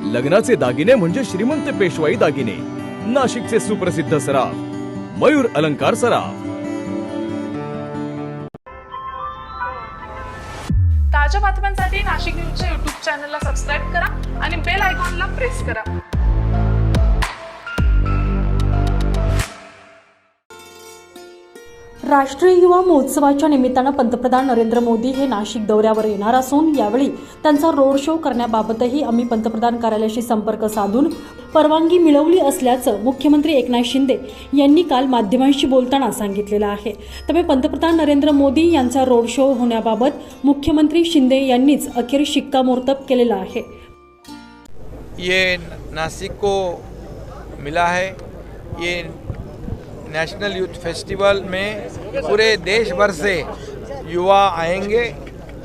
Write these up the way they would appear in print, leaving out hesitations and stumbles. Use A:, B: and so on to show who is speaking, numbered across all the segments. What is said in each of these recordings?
A: लग्नाचे दागिने म्हणजे श्रीमंत पेशवाई दागिने, नाशिकचे सुप्रसिद्ध सराफ मयूर अलंकार सराफ।
B: ताज्या बातम्यांसाठी नाशिक न्यूजच्या YouTube चॅनलला सबस्क्राईब करा आणि बेल आयकॉनला प्रेस करा।
C: राष्ट्रीय युवा महोत्सवाच्या निमित्तानं पंतप्रधान नरेंद्र मोदी हे नाशिक दौऱ्यावर येणार असून यावेळी त्यांचा रोड शो करण्याबाबतही आम्ही पंतप्रधान कार्यालयाशी संपर्क साधून परवानगी मिळवली असल्याचं मुख्यमंत्री एकनाथ शिंदे यांनी काल माध्यमांशी बोलताना सांगितलेलं आहे। त्यामुळे पंतप्रधान नरेंद्र मोदी यांचा रोड शो होण्याबाबत मुख्यमंत्री शिंदे यांनीच अखेर शिक्कामोर्तब केलेला आहे।
D: ये नासिक को मिला है, ये नेशनल यूथ फेस्टिवल में पूरे देश भर से युवा आएंगे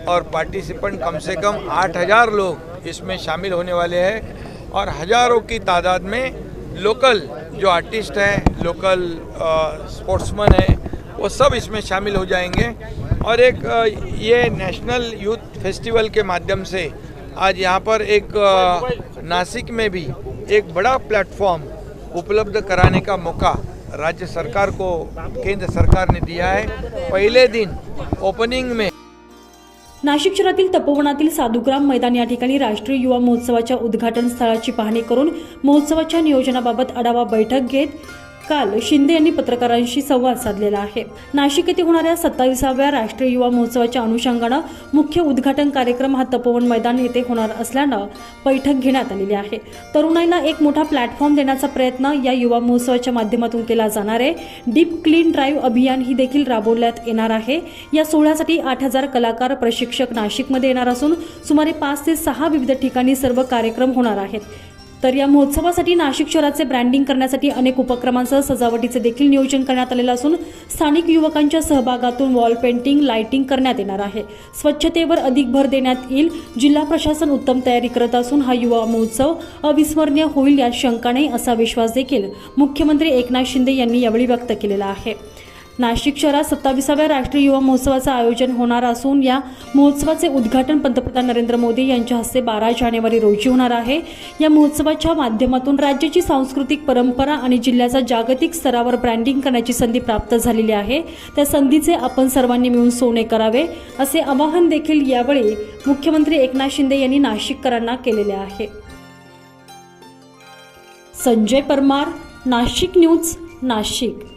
D: और पार्टिसिपेंट कम से कम 8000 लोग इसमें शामिल होने वाले हैं और हज़ारों की तादाद में लोकल जो आर्टिस्ट हैं, लोकल स्पोर्ट्समैन हैं, वो सब इसमें शामिल हो जाएंगे। और एक ये नेशनल यूथ फेस्टिवल के माध्यम से आज यहाँ पर एक नासिक में भी एक बड़ा प्लेटफॉर्म उपलब्ध कराने का मौका राज्य सरकार को केंद्र सरकार ने दिया है। पहले दिन ओपनिंग में
C: नाशिक शहरातील तपोवनातील साधुग्राम मैदान या ठिकाणी राष्ट्रीय युवा महोत्सवाच्या उद्घाटन स्थळाची पाहणी करून महोत्सवाच्या नियोजनाबाबत आढावा बैठक घेत काल शिंदे यांनी पत्रकारांशी संवाद साधलेला आहे। नाशिक येथे होणाऱ्या 27व्या राष्ट्रीय युवा महोत्सवाच्या अनुषंगानं मुख्य उद्घाटन कार्यक्रम हा तपोवन मैदान येथे होणार असल्यानं बैठक घेण्यात आलेली आहे। तरुणाईला एक मोठा प्लॅटफॉर्म देण्याचा प्रयत्न या युवा महोत्सवाच्या माध्यमातून केला जाणार आहे। डीप क्लीन ड्राईव्ह अभियान ही देखील राबवण्यात येणार आहे। या सोहळ्यासाठी 8000 कलाकार प्रशिक्षक नाशिकमध्ये येणार असून सुमारे 5 ते 6 विविध ठिकाणी सर्व कार्यक्रम होणार आहेत। तर या महोत्सवासाठी नाशिक शहराचे ब्रँडिंग करण्यासाठी अनेक उपक्रमांसह सजावटीचे देखील नियोजन करण्यात आलेलं असून स्थानिक युवकांच्या सहभागातून वॉल पेंटिंग, लाइटिंग करण्यात येणार आहे। स्वच्छतेवर अधिक भर देण्यात येईल। जिल्हा प्रशासन उत्तम तयारी करत असून हा युवा महोत्सव अविस्मरणीय होईल यात शंका नाही असा विश्वास देखील मुख्यमंत्री एकनाथ शिंदे यांनी यावेळी व्यक्त केलेला आहे। नाशिक शहरात 27व्या राष्ट्रीय युवा महोत्सवाचं आयोजन होणार असून या महोत्सवाचे उद्घाटन पंतप्रधान नरेंद्र मोदी यांच्या हस्ते 12 जानेवारी रोजी होणार आहे। या महोत्सवाच्या माध्यमातून राज्याची सांस्कृतिक परंपरा आणि जिल्ह्याचा जागतिक स्तरावर ब्रँडिंग करण्याची संधी प्राप्त झालेली आहे। त्या संधीचे आपण सर्वांनी मिळून सोने करावे असे आवाहन देखील यावेळी मुख्यमंत्री एकनाथ शिंदे यांनी नाशिककरांना केलेले आहे। संजय परमार, नाशिक न्यूज, नाशिक।